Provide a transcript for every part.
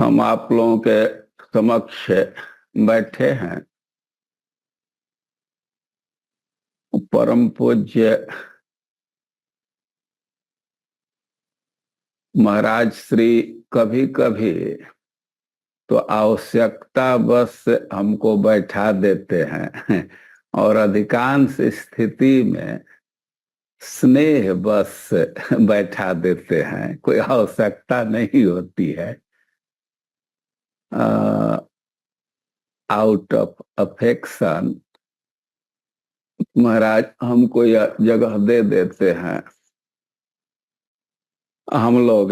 हम आप लोगों के समक्ष बैठे हैं। परम पूज्य महाराज श्री कभी कभी तो आवश्यकता बस हमको बैठा देते हैं और अधिकांश स्थिति में स्नेह बस बैठा देते हैं, कोई आवश्यकता नहीं होती है। आउट ऑफ अफेक्शन महाराज हमको यह जगह दे देते हैं। हम लोग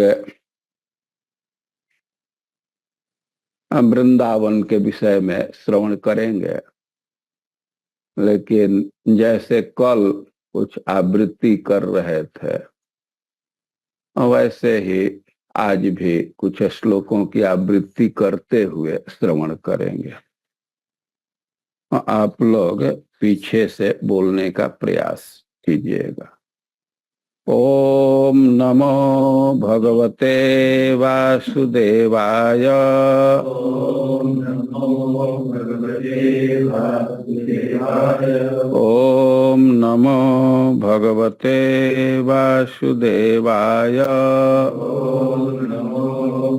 वृंदावन के विषय में श्रवण करेंगे, लेकिन जैसे कल कुछ आवृत्ति कर रहे थे वैसे ही आज भी कुछ श्लोकों की आवृत्ति करते हुए श्रवण करेंगे। आप लोग पीछे से बोलने का प्रयास कीजिएगा। ओम नमो भगवते वासुदेवाय। ओम नमो भगवते वासुदेवाय। ओम नमो भगवते वासुदेवाय। ओम नमो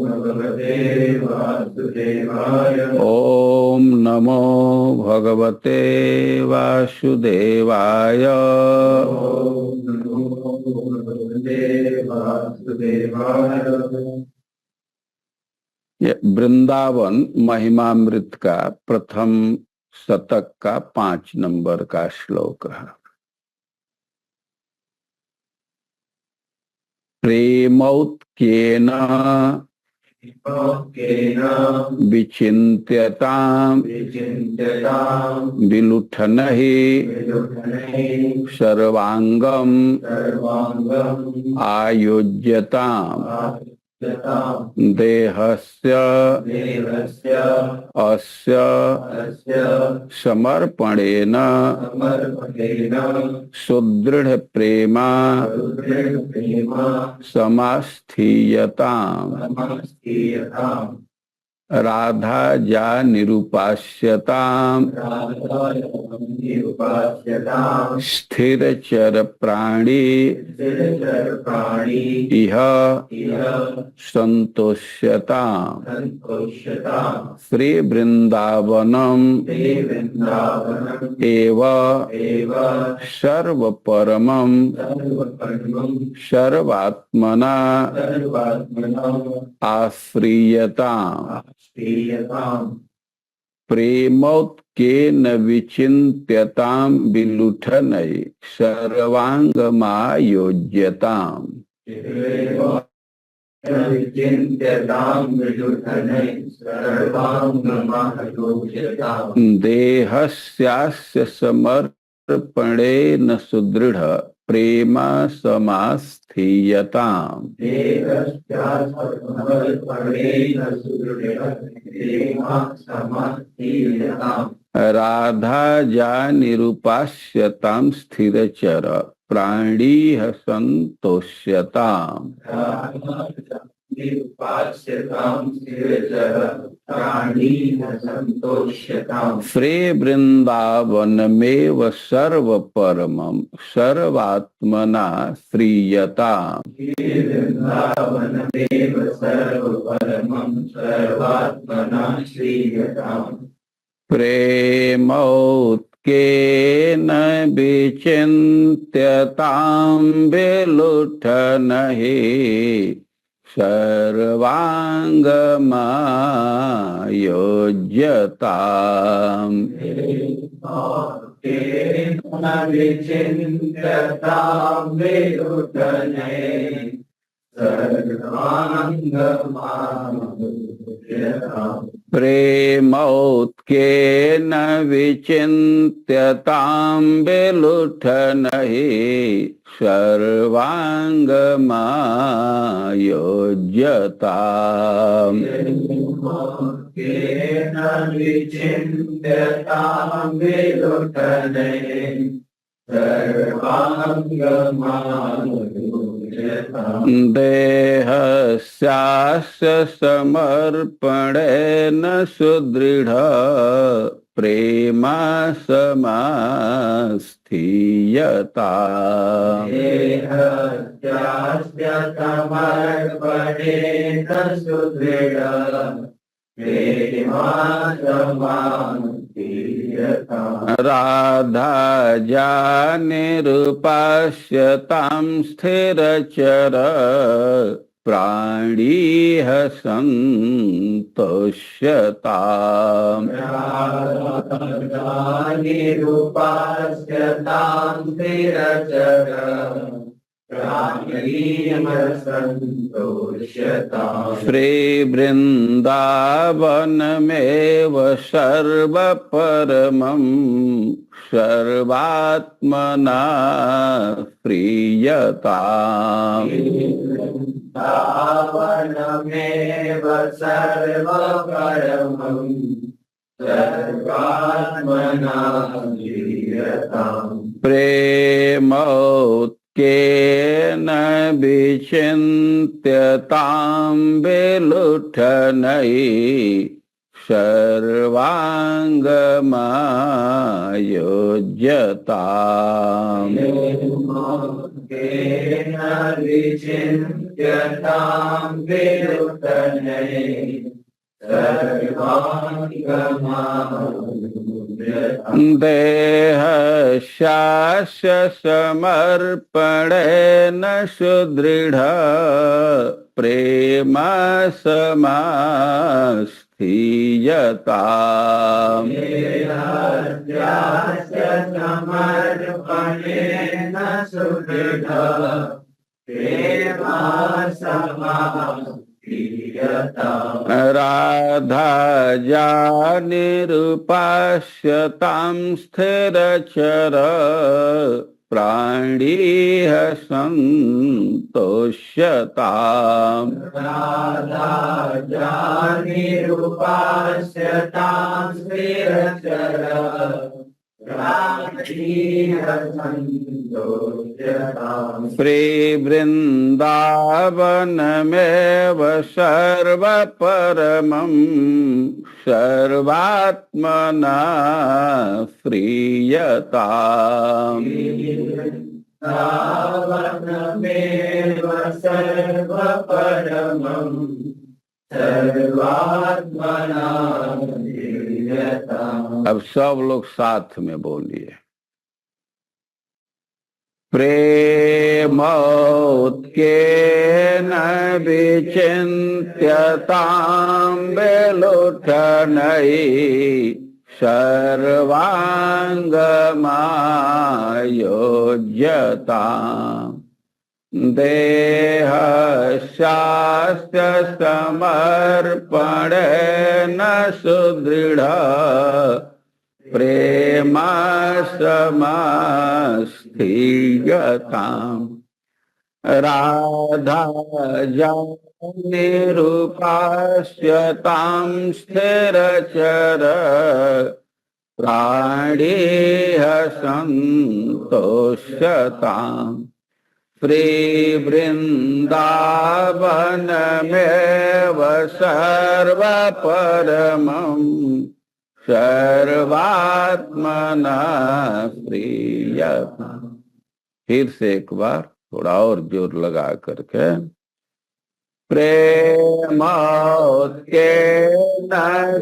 भगवते वासुदेवाय। ओम नमो भगवते वासुदेवाय। ये वृंदावन महिमामृत का प्रथम शतक का 5 नंबर का श्लोक है। प्रेमौत्क्येन विचिन्त्यताम् विलुठनहि सर्वांगम आयोज्यताम् देहस्य अस्य समर्पणेन सुदृढ़ प्रेमा समास्थीयताम् राधा जा निरुपास्यताम् स्थिर चर प्राणी इह संतोष्यताम् श्री वृंदावनम एव सर्व परमं सर्वात्मना आश्रियताम् प्रेमौत्क्येन विचिन्त्यताम् विलुठनहि सर्वांगमायोज्यताम् देहस्यास्य समर्पणेन सुदृढ़ प्रेमा समास्थीयताम् राधा जा निरुपास्यताम् स्थिरचर प्राणीह संतोष्यताम् श्री वृंदावनमेव सर्व परमं सर्वात्मना श्रीयताम् प्रेमौत्क्येन विचिन्त्यताम् विलुठनहि सर्वांगमायोज्यताम् प्रेमौत्क्येन विचिन्त्यताम् विलुठनहि सर्वांगमायोज्यताम् देहस्यास्य समर्पणेन सुदृढ प्रेमा समास्थीयता। देहस्यास्य समर्पणेन सुदृढ प्रेमा समास्थीयता। राधा जानिरूपास्यतां स्थिरचर प्राणीह सन्तोष्यताम्। निरूपास्यतां स्थिरचर प्राणीह सन्तोष्यताम्। श्रीवृन्दावनमेव सर्वपरमं सर्वात्मना प्रीयताम्। वृन्दावनमेव सर्वपरमं सर्वात्मना प्रीयताम्। प्रेमोत्केन विचिन्त्यतां विलुठनै सर्वाङ्गमायोज्यताम्। केन विचिन्त्यतां विलुठनै सर्वाङ्गमायोज्यताम्। देहस्यास्य समर्पणेन सुदृढ प्रेमा समास्थीयताम्। देहस्यास्य समर्पणेन सुदृढ प्रेमा समास्थीयताम्। राधा जानिरूपास्यतां स्थिरचर प्राणीह सन्तोष्यताम्। राधा जानिरूपास्यतां स्थिरचर प्राणीह सन्तोष्यताम्। श्रीवृन्दावनमेव सर्वपरमं सर्वात्मना प्रीयताम्। वृन्दावनमेव सर्वपरमं सर्वात्मना प्रीयताम्। अब सब लोग साथ में बोलिए। प्रेमोत्केन विचिन्त्यतां विलुठनै सर्वाङ्गमायोज्यताम्। देहस्यास्य समर्पणेन सुदृढ प्रेमा समास्थीयताम्। राधा जानिरूपास्यतां स्थिरचर प्राणीह सन्तोष्यताम्। श्रीवृन्दावनमेव सर्वपरमं सर्वात्मना प्रीयताम्। फिर से एक बार थोड़ा और जोर लगा करके। प्रेमोत्केन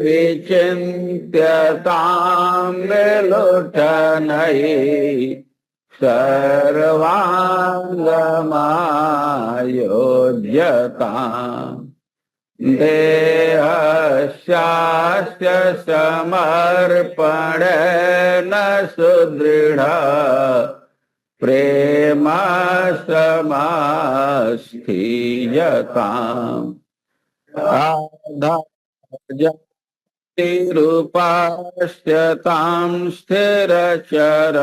विचिन्त्यतां विलुठनै सर्वाङ्गमायोज्यताम्। देहस्यास्य समर्पणेन सुदृढ प्रेमा समास्थीयताम्। राधा जानिरूपास्यतां स्थिरचर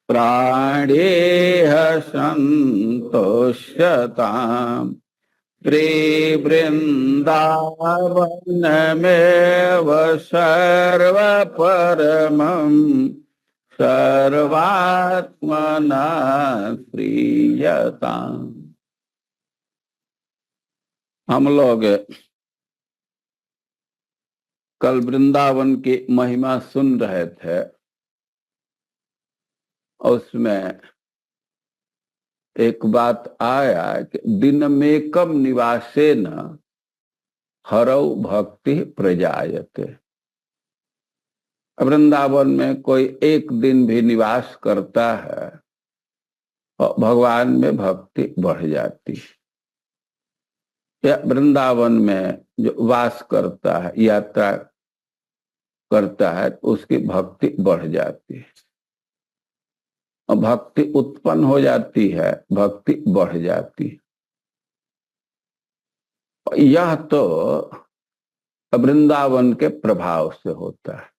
प्राणीह सन्तोष्यताम्। श्रीवृन्दावनमेव सर्वपरमं सर्वात्मना प्रीयताम्। हम लोग कल वृंदावन की महिमा सुन रहे थे, उसमें एक बात आया कि दिनमेकम निवासेन हरौ भक्ति प्रजायते। वृंदावन में कोई एक दिन भी निवास करता है और भगवान में भक्ति बढ़ जाती है। या वृंदावन में जो वास करता है, यात्रा करता है, उसकी भक्ति बढ़ जाती है और भक्ति उत्पन्न हो जाती है, भक्ति बढ़ जाती है। यह तो वृंदावन के प्रभाव से होता है।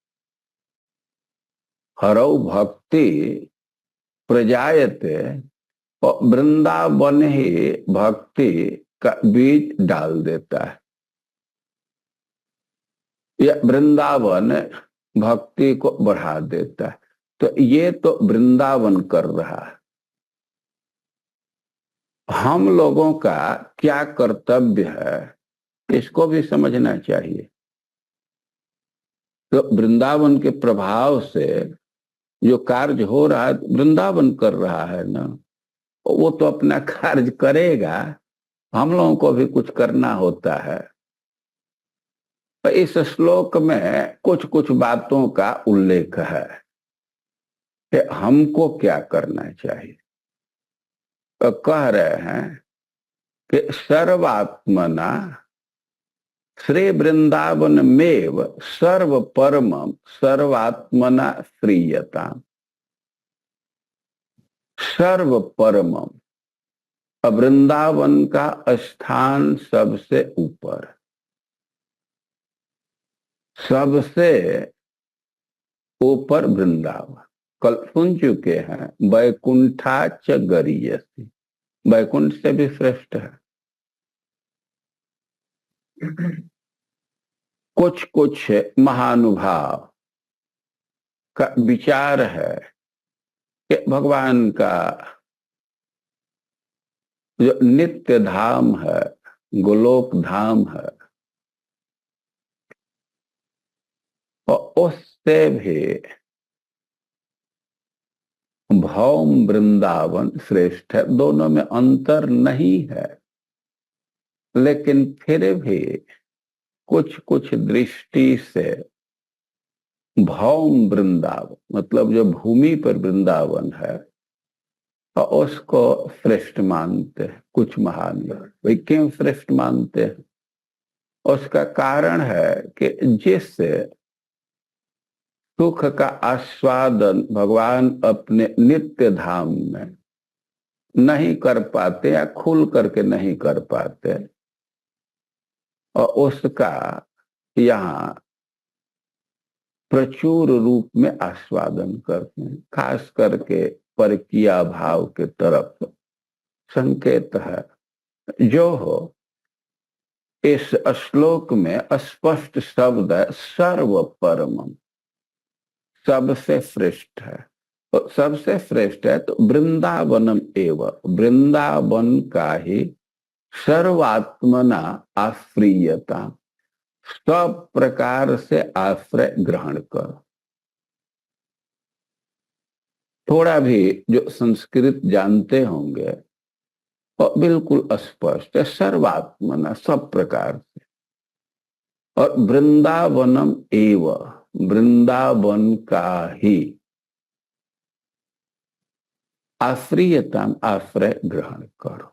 हरौ भक्ति प्रजायते, और वृंदावन ही भक्ति का बीज डाल देता है। यह वृंदावन भक्ति को बढ़ा देता है। तो ये तो वृंदावन कर रहा है। हम लोगों का क्या कर्तव्य है, इसको भी समझना चाहिए। तो वृंदावन के प्रभाव से जो कार्य हो रहा है, वृंदावन कर रहा है ना, वो तो अपना कार्य करेगा, हम लोगों को भी कुछ करना होता है। तो इस श्लोक में कुछ कुछ बातों का उल्लेख है कि हमको क्या करना चाहिए। तो कह रहे हैं कि सर्वात्मना श्री वृंदावन मेव सर्व परमम सर्वात्मना श्रीयता। सर्व परमम, वृंदावन का स्थान सबसे ऊपर, सबसे ऊपर वृंदावन। कल सुन चुके हैं, वैकुंठा च गरीयसी, वैकुंठ से भी श्रेष्ठ है। कुछ कुछ महानुभाव का विचार है कि भगवान का जो नित्य धाम है, गोलोक धाम है, और उससे भी भौम वृंदावन श्रेष्ठ है। दोनों में अंतर नहीं है, लेकिन फिर भी कुछ कुछ दृष्टि से भौम वृंदावन, मतलब जो भूमि पर वृंदावन है, और उसको श्रेष्ठ मानते हैं कुछ महान लोग। भाई क्यों श्रेष्ठ मानते हैं? उसका कारण है कि जिससे सुख का आस्वादन भगवान अपने नित्य धाम में नहीं कर पाते या खुल करके नहीं कर पाते, और उसका यहाँ प्रचुर रूप में आस्वादन करते हैं। खास करके परकीया भाव के तरफ संकेत है। जो हो, इस श्लोक में स्पष्ट शब्द है सर्व परमम, सबसे श्रेष्ठ है। तो सबसे श्रेष्ठ है तो वृंदावनम एवं, वृंदावन का ही सर्वात्मना आश्रयता, सब प्रकार से आश्रय ग्रहण करो। थोड़ा भी जो संस्कृत जानते होंगे और बिल्कुल स्पष्ट है, सर्वात्मना सब प्रकार से। और वृंदावनम एवं, वृंदावन का ही आश्रयता, आश्रय ग्रहण करो।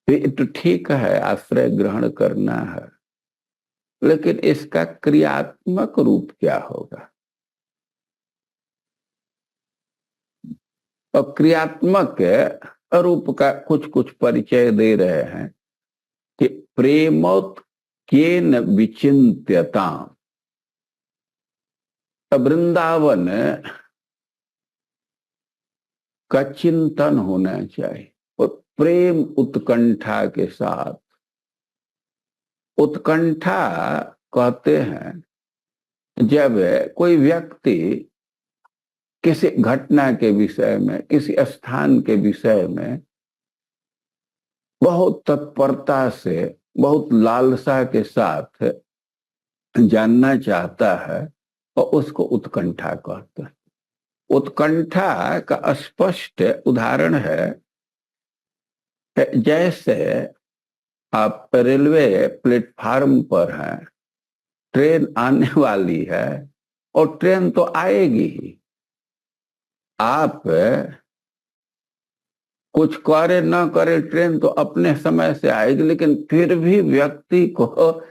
तो ठीक है, आश्रय ग्रहण करना है, लेकिन इसका क्रियात्मक रूप क्या होगा? और क्रियात्मक रूप का कुछ कुछ परिचय दे रहे हैं कि प्रेमोत केन विचिंत्यता। वृंदावन का चिंतन होना चाहिए और प्रेम उत्कंठा के साथ। उत्कंठा कहते हैं जब कोई व्यक्ति किसी घटना के विषय में, किसी स्थान के विषय में बहुत तत्परता से, बहुत लालसा के साथ जानना चाहता है, और उसको उत्कंठा कहते हैं। उत्कंठा का स्पष्ट उदाहरण है, जैसे आप रेलवे प्लेटफार्म पर हैं, ट्रेन आने वाली है और ट्रेन तो आएगी ही, आप कुछ करे न करे ट्रेन तो अपने समय से आएगी, लेकिन फिर भी व्यक्ति को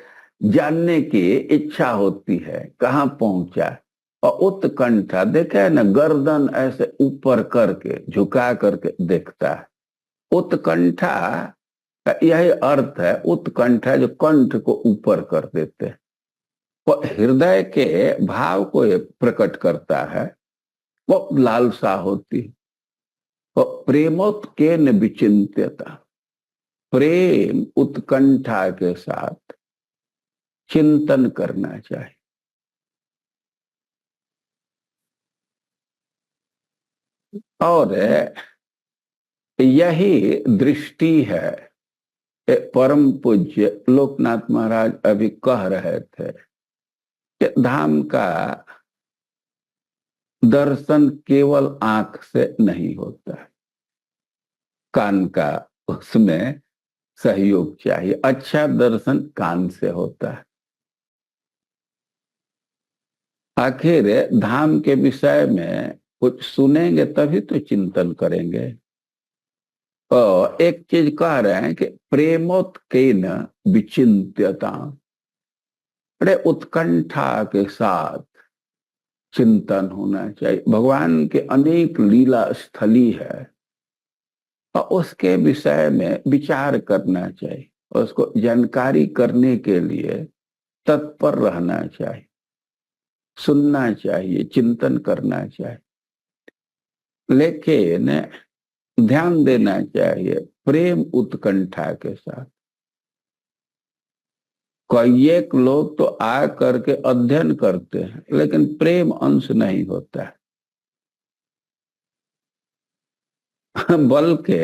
जानने की इच्छा होती है कहाँ पहुंचा, और उत्कंठा देखे ना, गर्दन ऐसे ऊपर करके झुका करके देखता है। उत्कंठा का यही अर्थ है। उत्कंठा जो कंठ को ऊपर कर देते हैं, वो हृदय के भाव को प्रकट करता है, वो लालसा होती है। तो प्रेमोत्केन विचिंत्यता, प्रेम उत्कंठा के साथ चिंतन करना चाहिए। और यही दृष्टि है, परम पूज्य लोकनाथ महाराज अभी कह रहे थे कि धाम का दर्शन केवल आंख से नहीं होता है, कान का उसमें सहयोग चाहिए। अच्छा दर्शन कान से होता है। आखिर धाम के विषय में कुछ सुनेंगे तभी तो चिंतन करेंगे। और एक चीज कह रहे हैं कि प्रेमोत्केन विचिंत्यता, बड़े उत्कंठा के साथ चिंतन होना चाहिए। भगवान के अनेक लीला स्थली है और उसके विषय में विचार करना चाहिए, और उसको जानकारी करने के लिए तत्पर रहना चाहिए, सुनना चाहिए, चिंतन करना चाहिए। लेकिन ध्यान देना चाहिए प्रेम उत्कंठा के साथ। कई एक लोग तो आ करके अध्ययन करते हैं, लेकिन प्रेम अंश नहीं होता है। बल्कि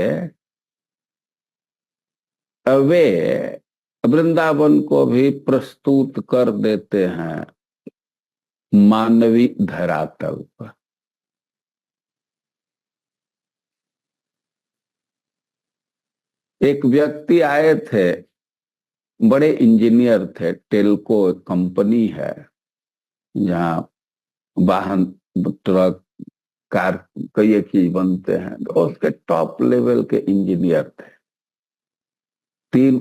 वे वृंदावन को भी प्रस्तुत कर देते हैं मानवी धरातल पर। एक व्यक्ति आए थे, बड़े इंजीनियर थे, टेल्को कंपनी है जहाँ वाहन, ट्रक, कार, कई एक चीज बनते हैं, तो उसके टॉप लेवल के इंजीनियर थे।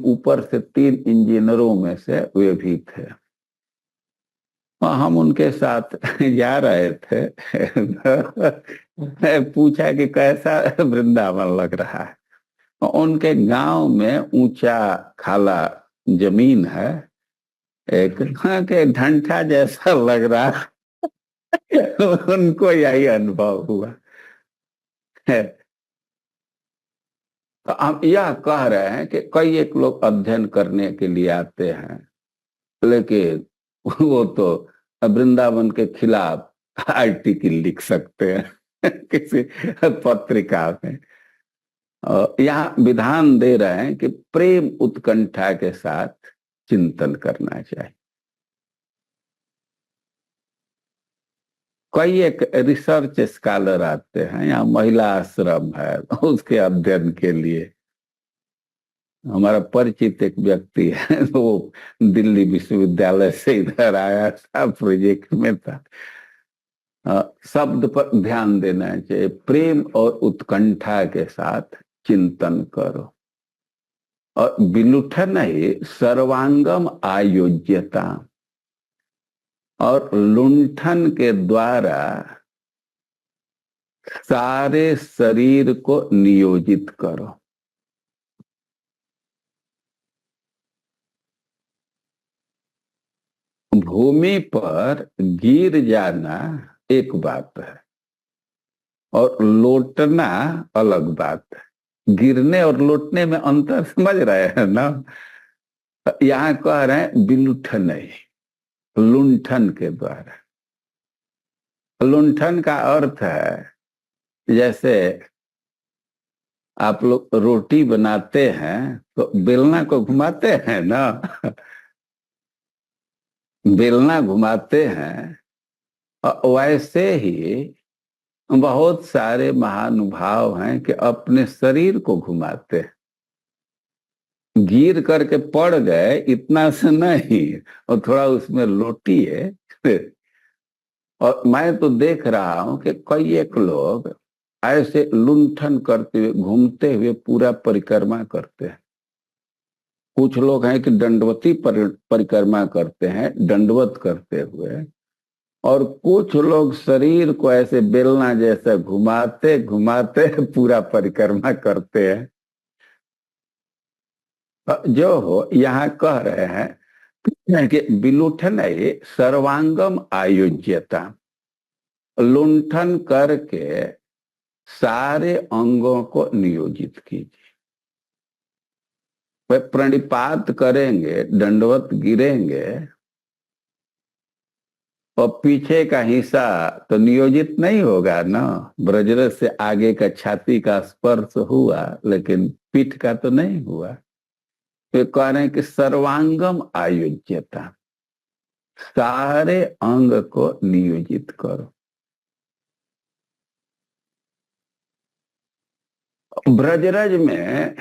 ऊपर से 3 इंजीनियरों में से वे भी थे। और हम उनके साथ जा रहे थे। पूछा कि कैसा वृंदावन लग रहा है। उनके गांव में ऊंचा खाला जमीन है, एक के ढंठा जैसा लग रहा। उनको यही अनुभव हुआ है। तो हम यह कह रहे हैं कि कई एक लोग अध्ययन करने के लिए आते हैं, लेकिन वो तो वृंदावन के खिलाफ आर्टिकल लिख सकते हैं किसी पत्रिका में। यहाँ विधान दे रहे हैं कि प्रेम उत्कंठा के साथ चिंतन करना चाहिए। कई एक रिसर्च स्कॉलर आते हैं, यहाँ महिला आश्रम है, उसके अध्ययन के लिए। हमारा परिचित एक व्यक्ति है, वो दिल्ली विश्वविद्यालय से इधर आया था, प्रोजेक्ट में था। शब्द पर ध्यान देना चाहिए, प्रेम और उत्कंठा के साथ चिंतन करो। और विलुठन ही सर्वांगम आयोज्यता, और लुंठन के द्वारा सारे शरीर को नियोजित करो। भूमि पर गिर जाना एक बात है और लौटना अलग बात है। गिरने और लौटने में अंतर समझ रहे हैं ना। यहाँ कह रहे हैं विलुठन नहीं, लुंठन के द्वारा। लुंठन का अर्थ है जैसे आप लोग रोटी बनाते हैं तो बेलना को घुमाते हैं ना। बेलना घुमाते हैं, और वैसे ही बहुत सारे महानुभाव हैं कि अपने शरीर को घुमाते हैं। गिर करके पड़ गए इतना से नहीं, और थोड़ा उसमें लोटी है। और मैं तो देख रहा हूं कि कई एक लोग ऐसे लुंठन करते हुए घूमते हुए पूरा परिक्रमा करते हैं। कुछ लोग हैं कि दंडवती परिक्रमा करते हैं, दंडवत करते हुए। और कुछ लोग शरीर को ऐसे बेलना जैसा घुमाते घुमाते पूरा परिक्रमा करते हैं। जो हो यहाँ कह रहे हैं कि विलुठन है सर्वांगम आयोज्यता। लुंठन करके सारे अंगों को नियोजित कीजिए। वह प्रणिपात करेंगे, दंडवत गिरेंगे, और पीछे का हिस्सा तो नियोजित नहीं होगा ना। ब्रजरस से आगे का छाती का स्पर्श हुआ, लेकिन पीठ का तो नहीं हुआ। तो कह रहे हैं कि सर्वांगम आयोज्यता, सारे अंग को नियोजित करो। ब्रजरज में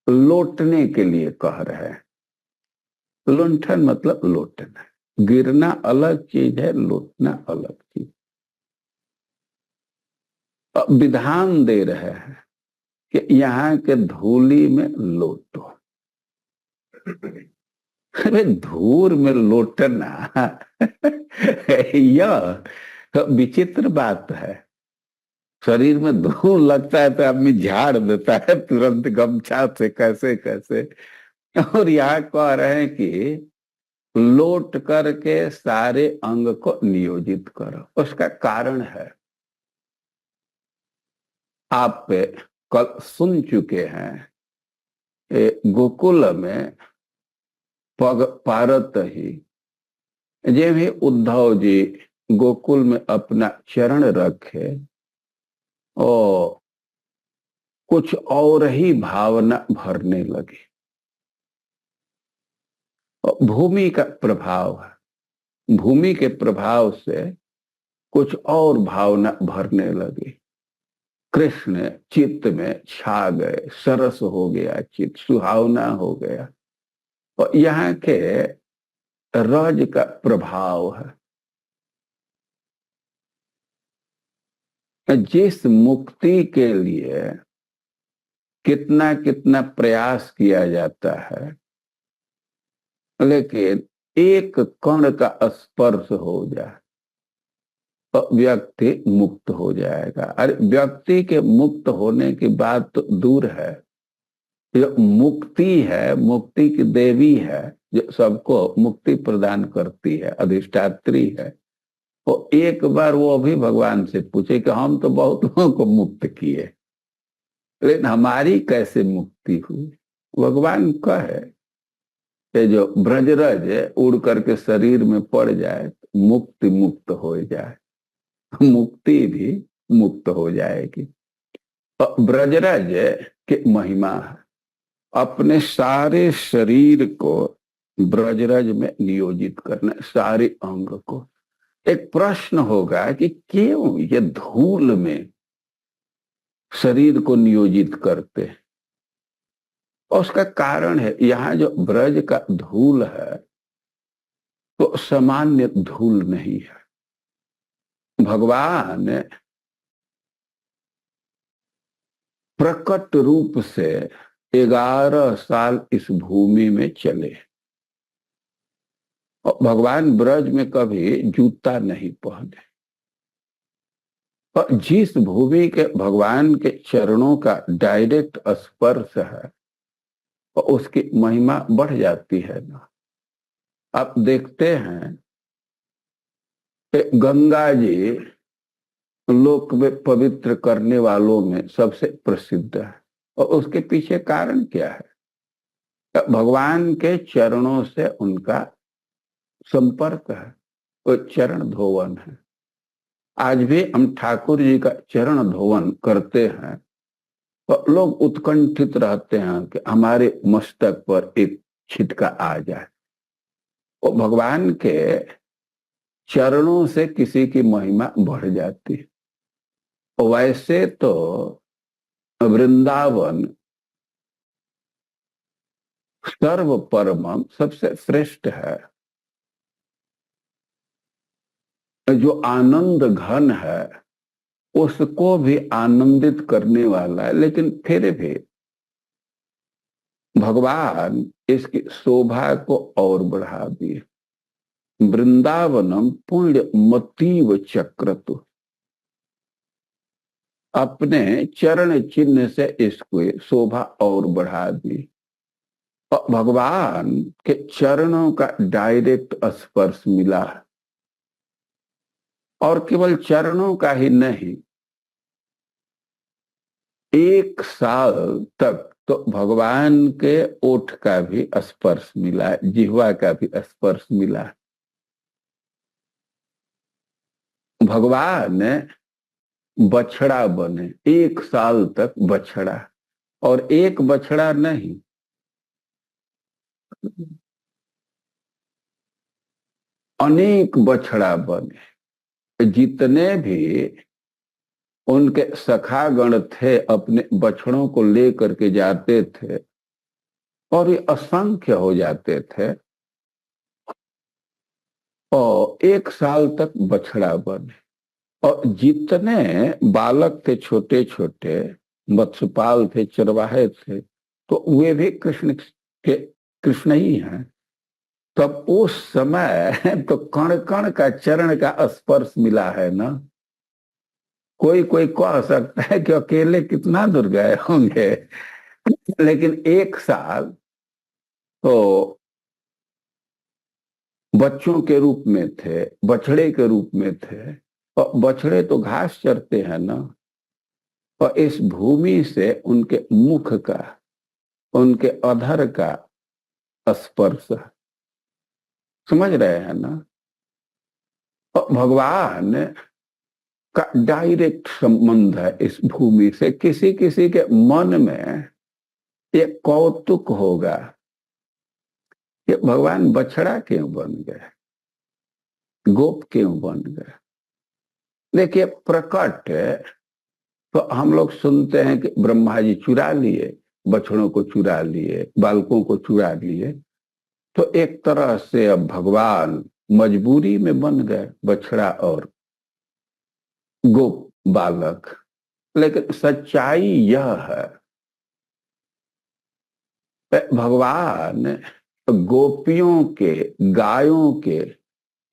लौटने के लिए कह रहे हैं। लुंठन मतलब लौटना, गिरना अलग चीज है, लौटना अलग चीज। विधान दे रहे हैं कि यहाँ के धूली में लौटो। अरे धूल में लौटना यह विचित्र बात है। शरीर में धूल लगता है तो आदमी झाड़ देता है तुरंत गमछा से, कैसे कैसे। और यहाँ कह रहे हैं कि लौट करके सारे अंग को नियोजित करो। उसका कारण है, आप कल सुन चुके हैं, गोकुल में पग पारत ही जे भी उद्धव जी गोकुल में अपना चरण रखे, और कुछ और ही भावना भरने लगी। और भूमि का प्रभाव है, भूमि के प्रभाव से कुछ और भावना भरने लगी। कृष्ण चित्त में छा गए, सरस हो गया चित्त, सुहावना हो गया। और यहाँ के रज का प्रभाव है। जिस मुक्ति के लिए कितना कितना प्रयास किया जाता है, लेकिन एक कण का स्पर्श हो जाए तो व्यक्ति मुक्त हो जाएगा। अरे व्यक्ति के मुक्त होने की बात तो दूर है, जो मुक्ति है, मुक्ति की देवी है, जो सबको मुक्ति प्रदान करती है, अधिष्ठात्री है, वो एक बार वो भी भगवान से पूछे कि हम तो बहुत लोगों को मुक्त किए, लेकिन हमारी कैसे मुक्ति हुई। भगवान कहे कि जो ब्रजरज उड़ करके शरीर में पड़ जाए, मुक्ति मुक्त हो जाए, मुक्ति भी मुक्त हो जाएगी। तो ब्रजरज की महिमा है, अपने सारे शरीर को ब्रजरज में नियोजित करना, सारे अंग को। एक प्रश्न होगा कि क्यों ये धूल में शरीर को नियोजित करते हैं। उसका कारण है, यहाँ जो ब्रज का धूल है तो सामान्य धूल नहीं है। भगवान प्रकट रूप से 11 साल इस भूमि में चले, और भगवान ब्रज में कभी जूता नहीं पहने। और जिस भूमि के भगवान के चरणों का डायरेक्ट स्पर्श है, तो उसकी महिमा बढ़ जाती है ना। आप देखते हैं कि गंगा जी लोक में पवित्र करने वालों में सबसे प्रसिद्ध है, और उसके पीछे कारण क्या है? भगवान के चरणों से उनका संपर्क है, वो चरण धोवन है। आज भी हम ठाकुर जी का चरण धोवन करते हैं तो लोग उत्कंठित रहते हैं कि हमारे मस्तक पर एक छिटका आ जाए। वो भगवान के चरणों से किसी की महिमा बढ़ जाती है। वैसे तो वृंदावन सर्व परमम सबसे श्रेष्ठ है, जो आनंद घन है उसको भी आनंदित करने वाला है। लेकिन फिर भी भगवान इसकी शोभा को और बढ़ा दिए। वृंदावनम पुण्य मतीव चक्रतु, अपने चरण चिन्ह से इसको शोभा और बढ़ा दी। और भगवान के चरणों का डायरेक्ट स्पर्श मिला है, और केवल चरणों का ही नहीं, 1 साल तक तो भगवान के ओठ का भी स्पर्श मिला है, जिह्वा का भी स्पर्श मिला है। भगवान बछड़ा बने, 1 साल तक बछड़ा, और एक बछड़ा नहीं, अनेक बछड़ा बने। जितने भी उनके सखागण थे अपने बछड़ों को लेकर के जाते थे, और ये असंख्य हो जाते थे, और 1 साल तक बछड़ा बने। और जितने बालक थे, छोटे छोटे मत्स्यपाल थे, चरवाहे थे, तो वे भी कृष्ण ही हैं। तब उस समय तो कण कण का चरण का स्पर्श मिला है ना। कोई कोई कह सकता है कि अकेले कितना दूर गए होंगे, लेकिन 1 साल तो बच्चों के रूप में थे, बछड़े के रूप में थे, और बछड़े तो घास चरते हैं ना। और इस भूमि से उनके मुख का, उनके अधर का स्पर्श, समझ रहे हैं ना। और भगवान का डायरेक्ट संबंध है इस भूमि से। किसी किसी के मन में एक कौतुक होगा कि भगवान बछड़ा क्यों बन गए, गोप क्यों बन गए। देखिए, प्रकट तो हम लोग सुनते हैं कि ब्रह्मा जी चुरा लिए, बछड़ों को चुरा लिए, बालकों को चुरा लिए। तो एक तरह से अब भगवान मजबूरी में बन गए बछड़ा और गोप बालक। लेकिन सच्चाई यह है, भगवान गोपियों के, गायों के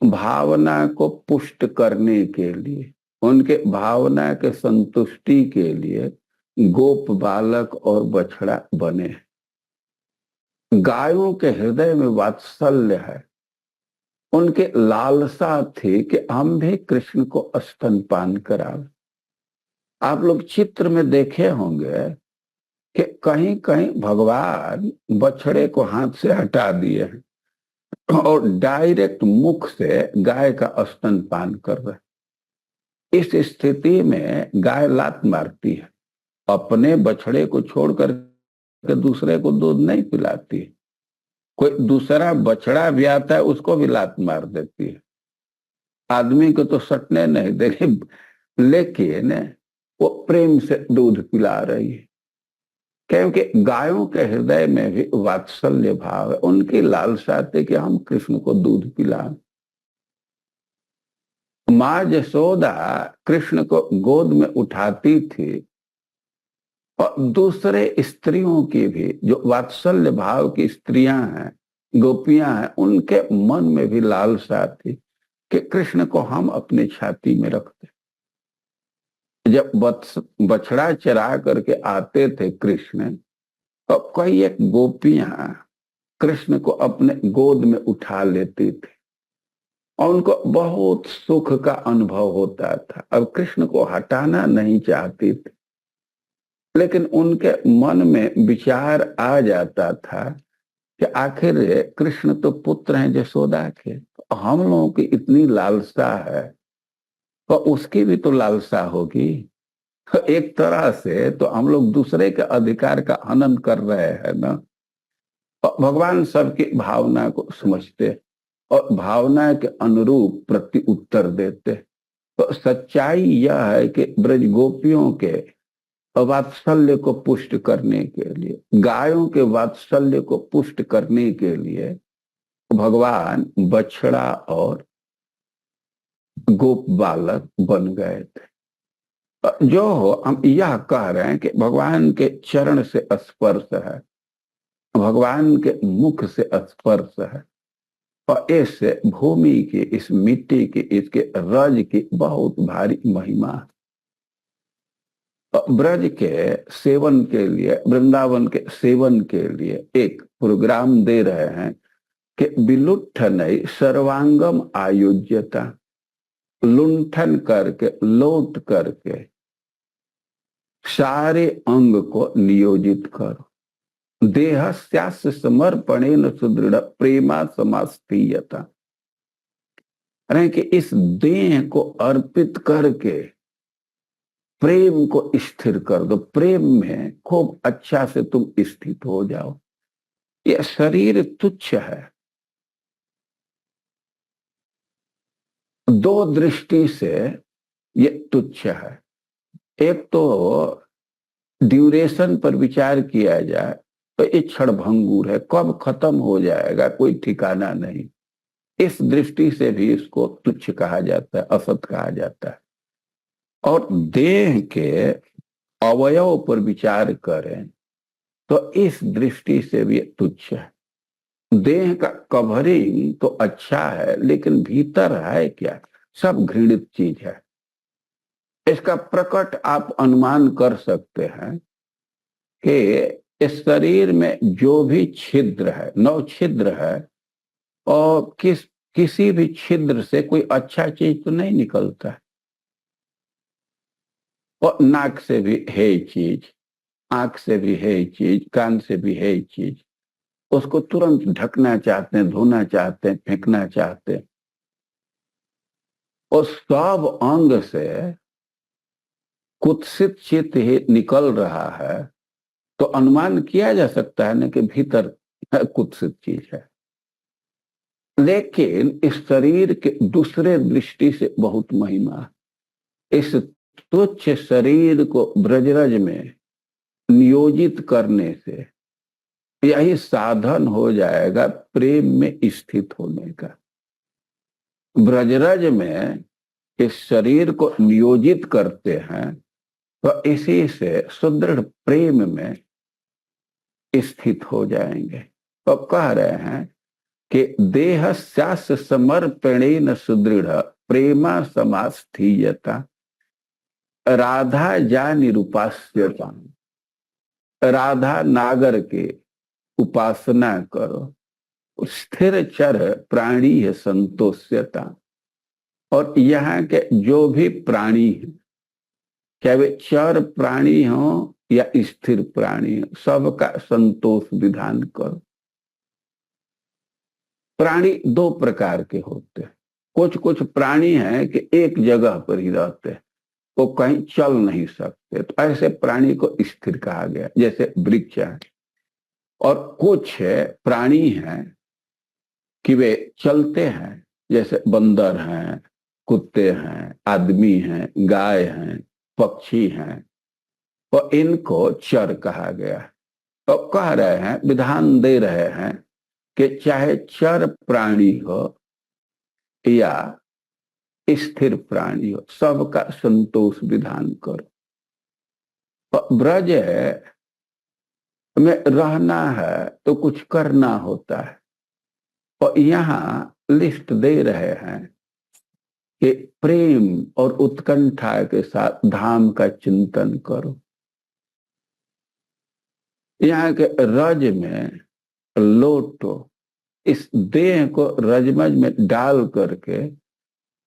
भावना को पुष्ट करने के लिए, उनके भावना के संतुष्टि के लिए गोप बालक और बछड़ा बने। गायों के हृदय में वात्सल्य है, उनके लालसा थी कि हम भी कृष्ण को स्तनपान कराएं। आप लोग चित्र में देखे होंगे कि कहीं कहीं भगवान बछड़े को हाथ से हटा दिए हैं और डायरेक्ट मुख से गाय का स्तनपान कर रहे। इस स्थिति में गाय लात मारती है, अपने बछड़े को छोड़कर के दूसरे को दूध नहीं पिलाती। कोई दूसरा बछड़ा भी आता है, उसको भी लात मार देती है। आदमी को तो सटने नहीं देगी, लेकिन वो प्रेम से दूध पिला रही है, क्योंकि गायों के हृदय में भी वात्सल्य भाव है। उनकी लालसा थी कि हम कृष्ण को दूध पिलाएं। माँ यशोदा कृष्ण को गोद में उठाती थी, और दूसरे स्त्रियों की भी, जो वात्सल्य भाव की स्त्रियां हैं, गोपियां हैं, उनके मन में भी लालसा थी कि कृष्ण को हम अपने छाती में रखते। जब बछड़ा चरा करके आते थे कृष्ण, तो कई एक गोपियां कृष्ण को अपने गोद में उठा लेती थी, और उनको बहुत सुख का अनुभव होता था। अब कृष्ण को हटाना नहीं चाहती थी, लेकिन उनके मन में विचार आ जाता था कि आखिर कृष्ण तो पुत्र हैं यशोदा के, तो हम लोगों की इतनी लालसा है तो उसकी भी तो लालसा होगी। एक तरह से तो हम लोग दूसरे के अधिकार का हनन कर रहे हैं ना। भगवान सबकी भावना को समझते और भावना के अनुरूप प्रति उत्तर देते। तो सच्चाई यह है कि ब्रज गोपियों के वात्सल्य को पुष्ट करने के लिए, गायों के वात्सल्य को पुष्ट करने के लिए भगवान बछड़ा और गोप बालक बन गए थे। जो हम यह कह रहे हैं कि भगवान के चरण से स्पर्श है, भगवान के मुख से स्पर्श है, और इस भूमि की, इस मिट्टी की, इसके रज की बहुत भारी महिमा है। ब्रज के सेवन के लिए, वृंदावन के सेवन के लिए एक प्रोग्राम दे रहे हैं कि विलुट्ठन सर्वांगम आयोज्यता, लुंठन करके, लौट करके सारे अंग को नियोजित करो। देहस्यास्य समर्पणेन सुदृढ़ प्रेमा समास्थीयता, अरे कि इस देह को अर्पित करके प्रेम को स्थिर कर दो, प्रेम में खूब अच्छा से तुम स्थित हो जाओ। यह शरीर तुच्छ है, दो दृष्टि से ये तुच्छ है। एक तो ड्यूरेशन पर विचार किया जाए तो ये क्षणभंगुर है, कब खत्म हो जाएगा कोई ठिकाना नहीं। इस दृष्टि से भी इसको तुच्छ कहा जाता है, असत कहा जाता है। और देह के अवयव पर विचार करें तो इस दृष्टि से भी तुच्छ है। देह का कवरिंग तो अच्छा है, लेकिन भीतर है क्या, सब घृणित चीज है। इसका प्रकट आप अनुमान कर सकते हैं कि इस शरीर में जो भी छिद्र है, 9 छिद्र है, और किसी भी छिद्र से कोई अच्छा चीज तो नहीं निकलता है। और नाक से भी है चीज, आंख से भी है चीज, कान से भी है चीज, उसको तुरंत ढकना चाहते हैं, धोना चाहते हैं, फेंकना चाहते हैं। और सब अंग से कुत्सित चित्त ही निकल रहा है, तो अनुमान किया जा सकता है ना कि भीतर कुत्सित चीज है। लेकिन इस शरीर के दूसरे दृष्टि से बहुत महिमा है। इस तुच्छ शरीर को ब्रजरज में नियोजित करने से यही साधन हो जाएगा प्रेम में स्थित होने का। ब्रजरज में इस शरीर को नियोजित करते हैं तो इसी से सुदृढ़ प्रेम में स्थित हो जाएंगे। तो कह रहे हैं कि देहस्यास्य समर्पणेन सुदृढ़ प्रेमा समास्थीयता राधा जा निरूपास्यता, राधा नागर के उपासना करो। स्थिर चर प्राणी है संतोष्यता, और यहाँ के जो भी प्राणी है, चाहे वे चर प्राणी हो या स्थिर प्राणी हो, सबका संतोष विधान करो। प्राणी 2 प्रकार के होते हैं। कुछ प्राणी हैं कि एक जगह पर ही रहते हैं, वो कहीं चल नहीं सकते, तो ऐसे प्राणी को स्थिर कहा गया, जैसे वृक्ष है। और कुछ प्राणी हैं कि वे चलते हैं, जैसे बंदर हैं, कुत्ते हैं, आदमी हैं, गाय हैं, पक्षी हैं, और इनको चर कहा गया। तो कह रहे हैं, विधान दे रहे हैं कि चाहे चर प्राणी हो या स्थिर प्राणी हो, सबका संतोष विधान करो। तो ब्रज में रहना है तो कुछ करना होता है, और यहाँ लिस्ट दे रहे हैं कि प्रेम और उत्कंठा के साथ धाम का चिंतन करो। यहाँ के रज में लोटो, इस देह को रजमज में डाल करके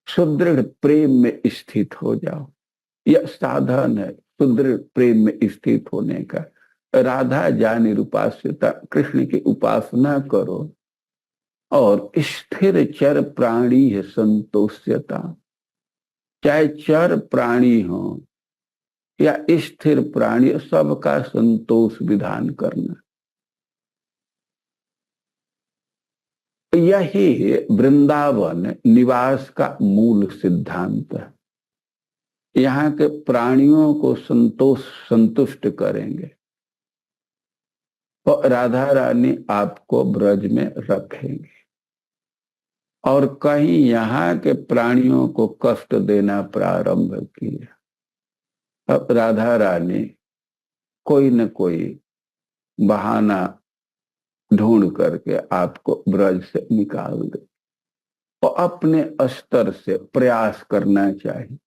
सुदृढ़ प्रेम में स्थित हो जाओ। यह साधन है सुदृढ़ प्रेम में स्थित होने का। राधा जा निरूपास्यता, कृष्ण की उपासना करो, और स्थिर चर प्राणी है संतोष्यता, चाहे चर प्राणी हो या स्थिर प्राणी, सबका संतोष विधान करना। यही वृंदावन निवास का मूल सिद्धांत है। यहाँ के प्राणियों को संतुष्ट करेंगे तो राधा रानी आपको ब्रज में रखेंगे। और कहीं यहाँ के प्राणियों को कष्ट देना प्रारंभ किया, अब राधा रानी कोई न कोई बहाना ढूंढ करके आपको ब्रज से निकाल दे। तो अपने स्तर से प्रयास करना चाहिए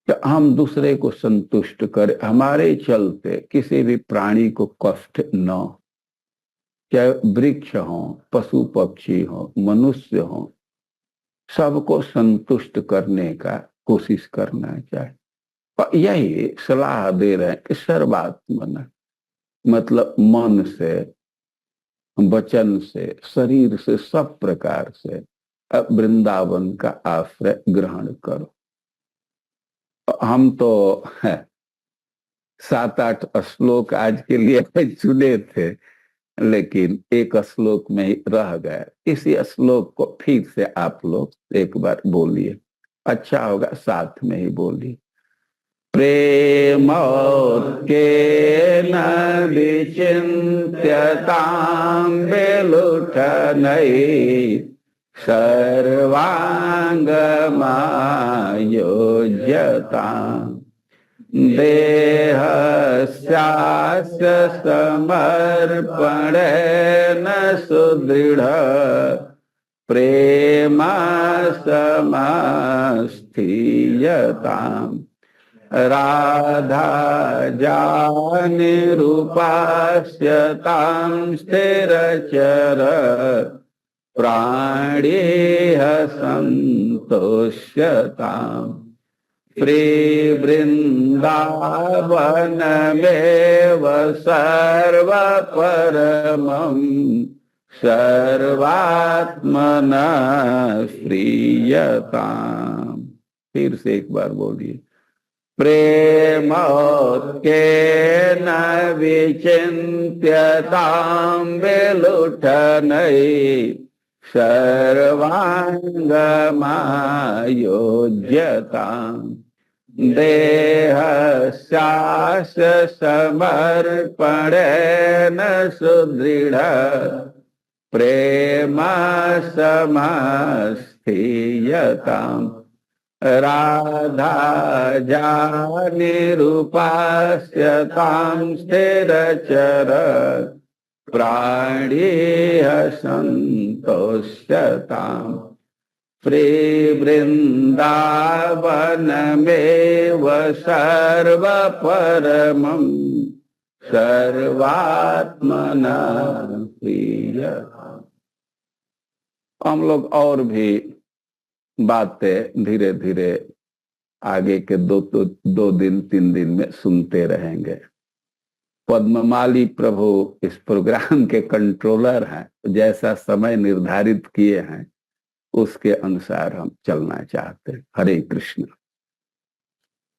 कि हम दूसरे को संतुष्ट करें, हमारे चलते किसी भी प्राणी को कष्ट न हो, चाहे वृक्ष हो, पशु पक्षी हो, मनुष्य हो, सबको संतुष्ट करने का कोशिश करना चाहिए। और यही सलाह दे रहे हैं कि सर्वात्मन, मतलब मन से, वचन से, शरीर से, सब प्रकार से वृंदावन का आश्रय ग्रहण करो। हम तो 7-8 श्लोक आज के लिए चुने थे, लेकिन एक श्लोक में ही रह गए। इसी श्लोक को फिर से आप लोग एक बार बोलिए, अच्छा होगा साथ में ही बोलिए। प्रेम के न विचिन्त्यतां विलुठनैः सर्वांगमायोज्यताम् देहस्यास्य समर्पणेन सुदृढ़ प्रेमा समास्थीयताम् राधा जानिरूपास्यतां स्थिरचर प्राणेह सन्तोष्यताम् श्रीवृन्दावनमेव सर्वपरमं सर्वात्मना प्रीयताम्। फिर से एक बार बोलिए। प्रेम के न विचिन्त्यतां विलुठनैः सर्वांगमायोज्यताम् देहस्यास्य समर्पणेन सुदृढ़ प्रेमा समास्थीयताम् राधा जानिरूपास्यतां स्थिरचर प्राणेह सन्तोष्यताम् श्रीवृन्दावनमेव सर्वपरमं सर्वात्मना प्रीयताम्। हम लोग और भी बातें धीरे धीरे आगे के 2 दिन 3 दिन में सुनते रहेंगे। पद्ममाली प्रभु इस प्रोग्राम के कंट्रोलर हैं, जैसा समय निर्धारित किए हैं उसके अनुसार हम चलना चाहते हैं। हरे कृष्ण।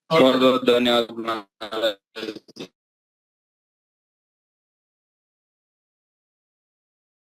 बहुत बहुत धन्यवाद।